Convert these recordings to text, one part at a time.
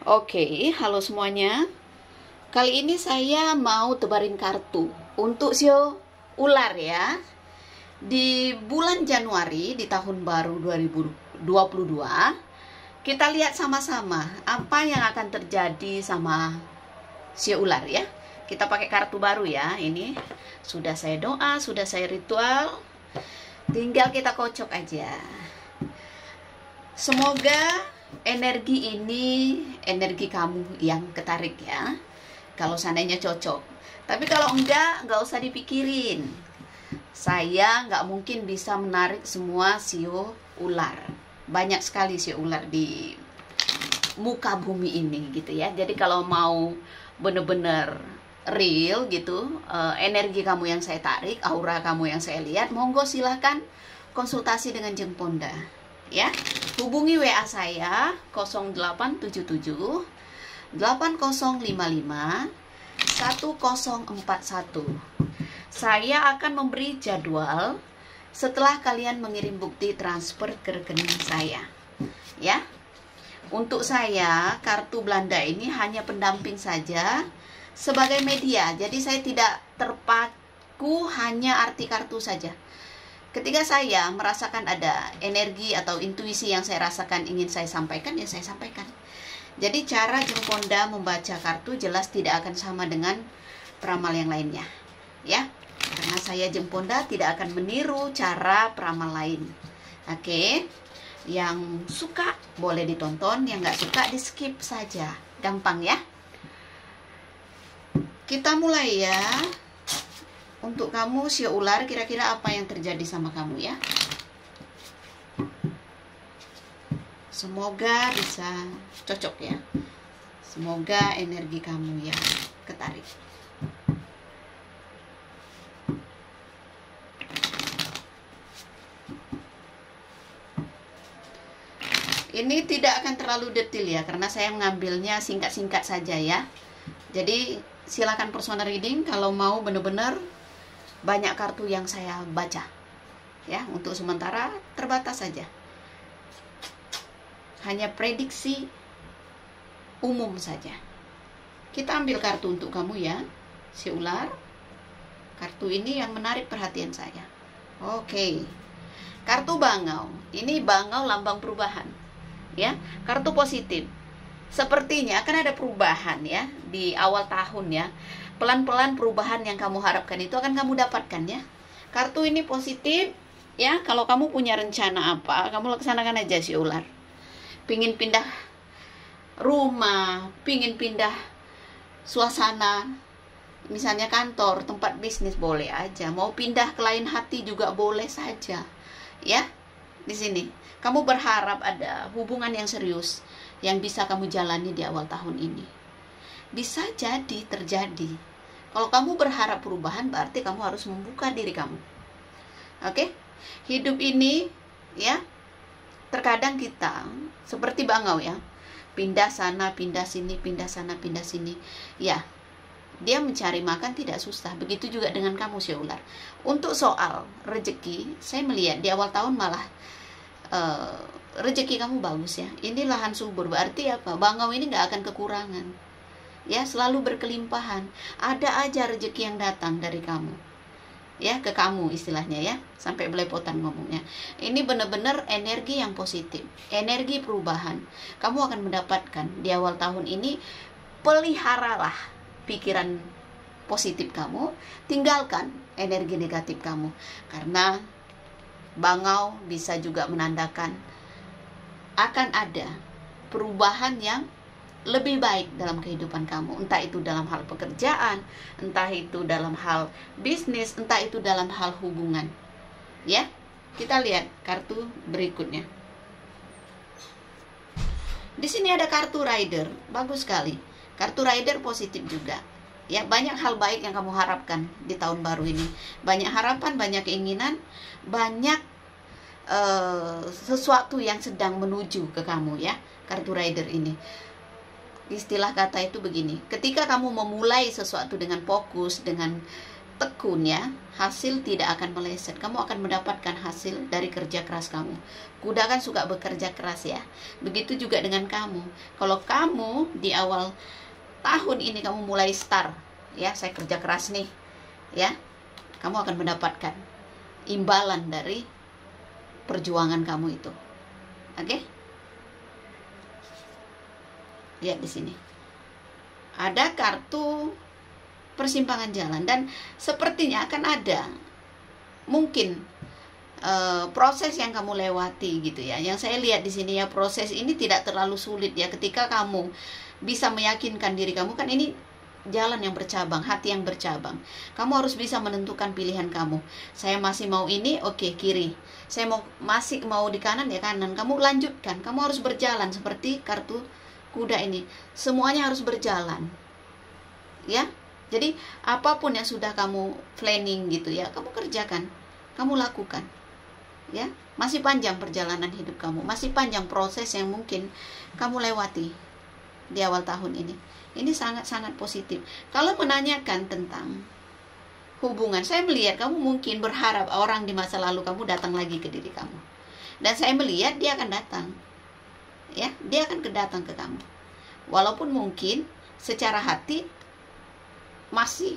Oke, halo semuanya. Kali ini saya mau tebarin kartu untuk sio ular ya. Di bulan Januari di tahun baru 2022, kita lihat sama-sama apa yang akan terjadi sama sio ular ya. Kita pakai kartu baru ya. Ini sudah saya doa, sudah saya ritual. Tinggal kita kocok aja. Semoga energi ini energi kamu yang ketarik ya, kalau seandainya cocok. Tapi kalau enggak usah dipikirin. Saya nggak mungkin bisa menarik semua sio ular. Banyak sekali sio ular di muka bumi ini gitu ya. Jadi kalau mau bener-bener real gitu, energi kamu yang saya tarik, aura kamu yang saya lihat, monggo silahkan konsultasi dengan Jeng Ponda ya. Hubungi WA saya 0877 8055 1041. Saya akan memberi jadwal setelah kalian mengirim bukti transfer ke rekening saya ya. Untuk saya, kartu Belanda ini hanya pendamping saja sebagai media. Jadi saya tidak terpaku hanya arti kartu saja. Ketika saya merasakan ada energi atau intuisi yang saya rasakan ingin saya sampaikan, ya saya sampaikan. Jadi cara Jeng Ponda membaca kartu jelas tidak akan sama dengan peramal yang lainnya ya. Karena saya Jeng Ponda tidak akan meniru cara peramal lain. Oke. Yang suka boleh ditonton, yang nggak suka di skip saja. Gampang ya. Kita mulai ya. Untuk kamu sio ular, kira-kira apa yang terjadi sama kamu ya? Semoga bisa cocok ya. Semoga energi kamu yang ketarik. Ini tidak akan terlalu detail ya, karena saya mengambilnya singkat-singkat saja ya. Jadi silakan personal reading kalau mau benar-benar banyak kartu yang saya baca ya. Untuk sementara terbatas saja, hanya prediksi umum saja. Kita ambil kartu untuk kamu ya, si ular. Kartu ini yang menarik perhatian saya. Oke, kartu bangau. Ini bangau lambang perubahan ya, kartu positif. Sepertinya akan ada perubahan ya di awal tahun ya. Pelan-pelan perubahan yang kamu harapkan itu akan kamu dapatkan ya. Kartu ini positif ya. Kalau kamu punya rencana apa, kamu laksanakan aja si ular. Pingin pindah rumah, pingin pindah suasana, misalnya kantor, tempat bisnis, boleh aja. Mau pindah ke lain hati juga boleh saja ya. Di sini kamu berharap ada hubungan yang serius yang bisa kamu jalani di awal tahun ini. Bisa jadi terjadi. Kalau kamu berharap perubahan, berarti kamu harus membuka diri kamu. Oke? Hidup ini ya, terkadang kita seperti bangau ya, pindah sana, pindah sini, pindah sana, pindah sini. Ya, dia mencari makan tidak susah. Begitu juga dengan kamu si ular. Untuk soal rezeki, saya melihat di awal tahun malah rezeki kamu bagus ya. Ini lahan subur, berarti apa? Bangau ini nggak akan kekurangan ya, selalu berkelimpahan. Ada aja rezeki yang datang dari kamu ya, ke kamu istilahnya ya, sampai belepotan ngomongnya. Ini benar-benar energi yang positif, energi perubahan. Kamu akan mendapatkan di awal tahun ini. Peliharalah pikiran positif kamu, tinggalkan energi negatif kamu, karena bangau bisa juga menandakan akan ada perubahan yang lebih baik dalam kehidupan kamu. Entah itu dalam hal pekerjaan, entah itu dalam hal bisnis, entah itu dalam hal hubungan ya. Kita lihat kartu berikutnya. Di sini ada kartu Rider, bagus sekali. Kartu Rider positif juga ya. Banyak hal baik yang kamu harapkan di tahun baru ini. Banyak harapan, banyak keinginan, banyak sesuatu yang sedang menuju ke kamu ya. Kartu Rider ini, istilah kata itu begini: ketika kamu memulai sesuatu dengan fokus, dengan tekun ya, hasil tidak akan meleset. Kamu akan mendapatkan hasil dari kerja keras kamu. Kuda kan suka bekerja keras ya. Begitu juga dengan kamu. Kalau kamu di awal tahun ini kamu mulai start ya, saya kerja keras nih ya, kamu akan mendapatkan imbalan dari perjuangan kamu itu. Oke? Lihat di sini. Ada kartu persimpangan jalan, dan sepertinya akan ada mungkin proses yang kamu lewati gitu ya. Yang saya lihat di sini ya, proses ini tidak terlalu sulit ya, ketika kamu bisa meyakinkan diri kamu. Kan ini jalan yang bercabang, hati yang bercabang. Kamu harus bisa menentukan pilihan kamu. Saya masih mau ini, oke, kiri. Saya masih mau di kanan, ya kanan. Kamu lanjutkan. Kamu harus berjalan seperti kartu kuda ini. Semuanya harus berjalan. Ya. Jadi apapun yang sudah kamu planning gitu ya, kamu kerjakan. Kamu lakukan. Ya, masih panjang perjalanan hidup kamu, masih panjang proses yang mungkin kamu lewati di awal tahun ini. Ini sangat-sangat positif. Kalau menanyakan tentang hubungan, saya melihat kamu mungkin berharap orang di masa lalu kamu datang lagi ke diri kamu. Dan saya melihat dia akan datang. Ya, dia akan datang ke kamu. Walaupun mungkin secara hati masih,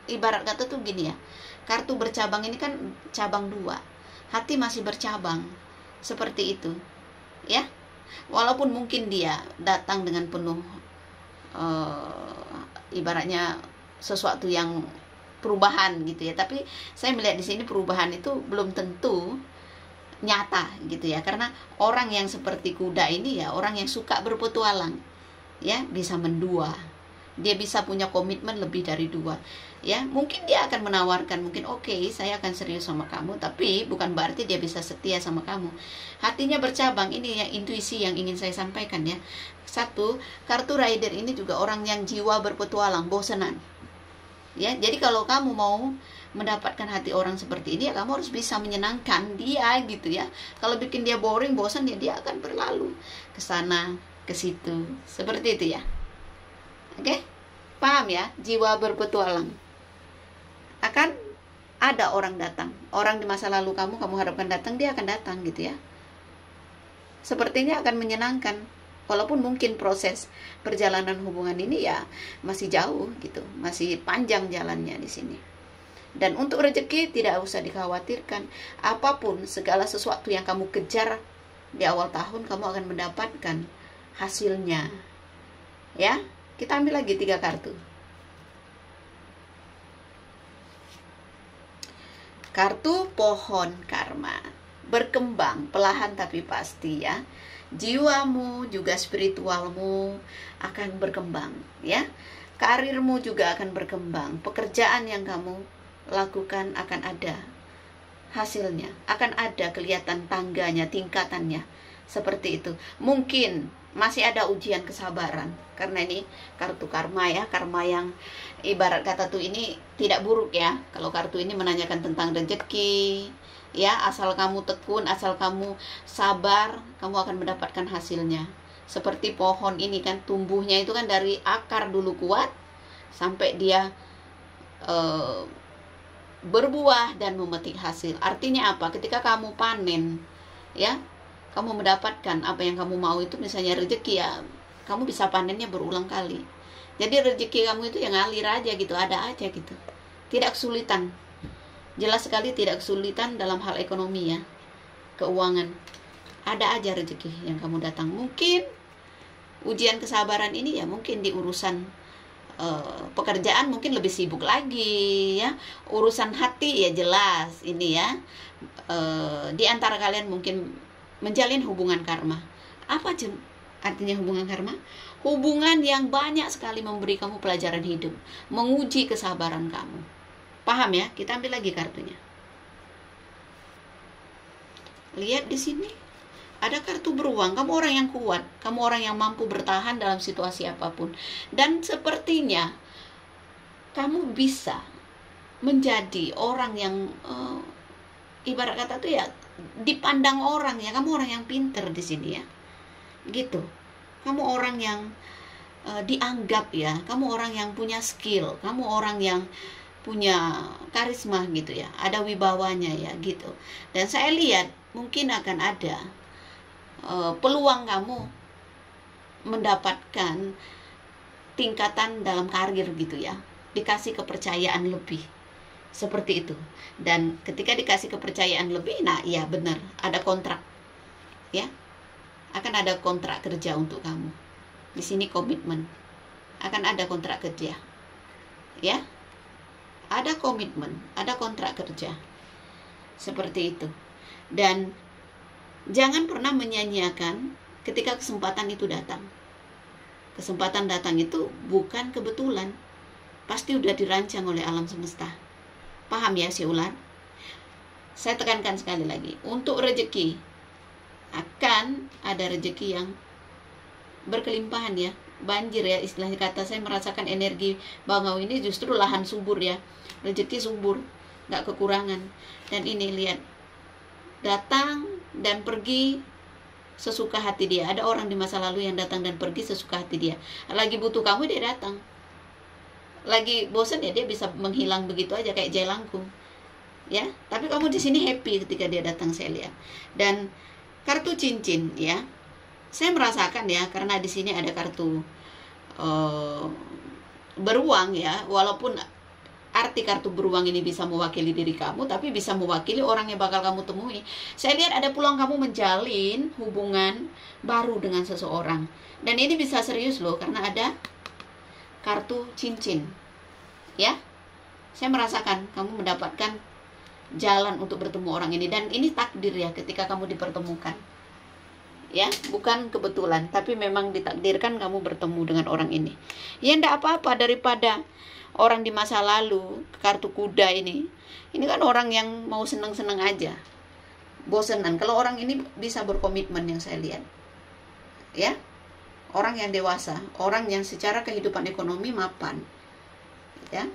ibarat kata tuh gini ya, kartu bercabang ini kan cabang 2. Hati masih bercabang. Seperti itu. Ya. Walaupun mungkin dia datang dengan penuh ibaratnya sesuatu yang perubahan gitu ya. Tapi saya melihat di sini perubahan itu belum tentu nyata gitu ya. Karena orang yang seperti kuda ini ya, orang yang suka berpetualang. Ya, bisa mendua. Dia bisa punya komitmen lebih dari 2. Ya, mungkin dia akan menawarkan, mungkin oke, saya akan serius sama kamu, tapi bukan berarti dia bisa setia sama kamu. Hatinya bercabang. Ini ya intuisi yang ingin saya sampaikan ya. 1, kartu rider ini juga orang yang jiwa berpetualang, bosenan. Ya, jadi kalau kamu mau mendapatkan hati orang seperti ini ya, kamu harus bisa menyenangkan dia gitu ya. Kalau bikin dia boring, bosan ya, dia akan berlalu ke sana, ke situ. Seperti itu ya. Oke? Paham ya? Jiwa berpetualang. Akan ada orang datang. Orang di masa lalu kamu harapkan datang, dia akan datang gitu ya. Sepertinya akan menyenangkan. Walaupun mungkin proses perjalanan hubungan ini ya masih jauh gitu. Masih panjang jalannya di sini. Dan untuk rezeki tidak usah dikhawatirkan. Apapun, segala sesuatu yang kamu kejar di awal tahun, kamu akan mendapatkan hasilnya. Ya, kita ambil lagi 3 kartu. Kartu pohon karma. Berkembang, perlahan tapi pasti ya. Jiwamu juga spiritualmu akan berkembang ya. Karirmu juga akan berkembang. Pekerjaan yang kamu lakukan akan ada hasilnya. Akan ada kelihatan tangganya, tingkatannya. Seperti itu. Mungkin masih ada ujian kesabaran, karena ini kartu karma ya, karma yang ibarat kata tuh ini tidak buruk ya. Kalau kartu ini menanyakan tentang rezeki ya, asal kamu tekun, asal kamu sabar, kamu akan mendapatkan hasilnya. Seperti pohon ini kan, tumbuhnya itu kan dari akar dulu kuat sampai dia berbuah dan memetik hasil. Artinya apa? Ketika kamu panen ya, kamu mendapatkan apa yang kamu mau itu, misalnya rezeki ya, kamu bisa panennya berulang kali. Jadi rezeki kamu itu yang ngalir aja gitu, ada aja gitu. Tidak kesulitan. Jelas sekali tidak kesulitan dalam hal ekonomi ya, keuangan. Ada aja rezeki yang kamu datang. Mungkin ujian kesabaran ini ya mungkin di urusan pekerjaan mungkin lebih sibuk lagi ya. Urusan hati ya jelas ini ya. Di antara kalian mungkin menjalin hubungan karma. Apa artinya hubungan karma? Hubungan yang banyak sekali memberi kamu pelajaran hidup, menguji kesabaran kamu. Paham ya? Kita ambil lagi kartunya. Lihat di sini. Ada kartu beruang. Kamu orang yang kuat. Kamu orang yang mampu bertahan dalam situasi apapun. Dan sepertinya kamu bisa menjadi orang yang ibarat kata tuh ya, dipandang orang ya, kamu orang yang pinter di sini ya. Gitu. Kamu orang yang dianggap ya, kamu orang yang punya skill, kamu orang yang punya karisma gitu ya, ada wibawanya ya gitu. Dan saya lihat mungkin akan ada peluang kamu mendapatkan tingkatan dalam karir gitu ya, dikasih kepercayaan lebih seperti itu. Dan ketika dikasih kepercayaan lebih, nah ya benar, ada kontrak ya, akan ada kontrak kerja untuk kamu. Di sini komitmen, akan ada kontrak kerja ya, ada komitmen, ada kontrak kerja seperti itu. Dan jangan pernah menyanyiakan ketika kesempatan itu datang. Kesempatan datang itu bukan kebetulan, pasti udah dirancang oleh alam semesta. Paham ya si ular? Saya tekankan sekali lagi, untuk rezeki akan ada rezeki yang berkelimpahan ya, banjir ya istilahnya kata. Saya merasakan energi bangau ini justru lahan subur ya, rezeki subur, nggak kekurangan. Dan ini lihat, datang dan pergi sesuka hati dia. Ada orang di masa lalu yang datang dan pergi sesuka hati dia. Lagi butuh kamu dia datang, lagi bosan ya dia bisa menghilang begitu aja kayak jelangkung ya. Tapi kamu di sini happy ketika dia datang, saya lihat. Dan kartu cincin ya, saya merasakan ya, karena di sini ada kartu beruang ya, walaupun arti kartu beruang ini bisa mewakili diri kamu, tapi bisa mewakili orang yang bakal kamu temui. Saya lihat ada peluang kamu menjalin hubungan baru dengan seseorang, dan ini bisa serius loh, karena ada kartu cincin ya. Saya merasakan kamu mendapatkan jalan untuk bertemu orang ini, dan ini takdir ya ketika kamu dipertemukan ya, bukan kebetulan, tapi memang ditakdirkan kamu bertemu dengan orang ini. Ya enggak apa-apa, daripada orang di masa lalu. Kartu kuda ini kan orang yang mau seneng-seneng aja, bosenan. Kalau orang ini bisa berkomitmen yang saya lihat ya, orang yang dewasa, orang yang secara kehidupan ekonomi mapan ya.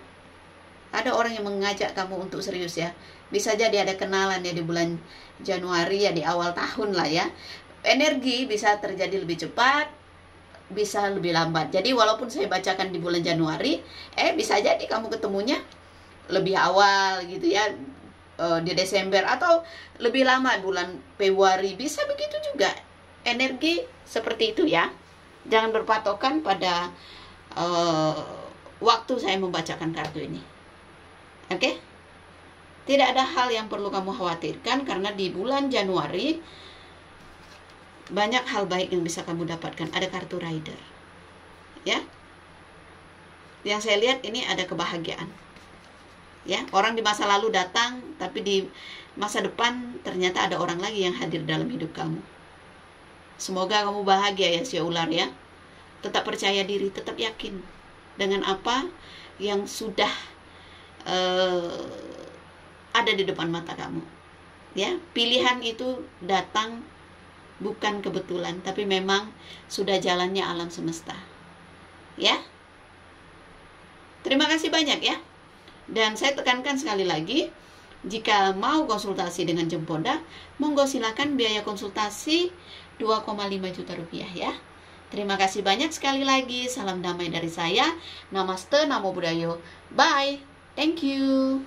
Ada orang yang mengajak kamu untuk serius ya, bisa jadi ada kenalan ya di bulan Januari ya, di awal tahun lah ya. Energi bisa terjadi lebih cepat, bisa lebih lambat. Jadi walaupun saya bacakan di bulan Januari, bisa jadi kamu ketemunya lebih awal gitu ya, di Desember, atau lebih lama bulan Februari, bisa begitu juga. Energi seperti itu ya. Jangan berpatokan pada waktu saya membacakan kartu ini. Oke? Tidak ada hal yang perlu kamu khawatirkan, karena di bulan Januari banyak hal baik yang bisa kamu dapatkan. Ada kartu rider ya, yang saya lihat ini ada kebahagiaan ya. Orang di masa lalu datang, tapi di masa depan ternyata ada orang lagi yang hadir dalam hidup kamu. Semoga kamu bahagia ya si ular ya. Tetap percaya diri, tetap yakin dengan apa yang sudah ada di depan mata kamu ya. Pilihan itu datang bukan kebetulan, tapi memang sudah jalannya alam semesta ya. Terima kasih banyak ya. Dan saya tekankan sekali lagi, jika mau konsultasi dengan Jempoda, monggo silakan, biaya konsultasi 2,5 juta rupiah ya. Terima kasih banyak sekali lagi. Salam damai dari saya. Namaste, Namo Buddhaya. Bye. Thank you.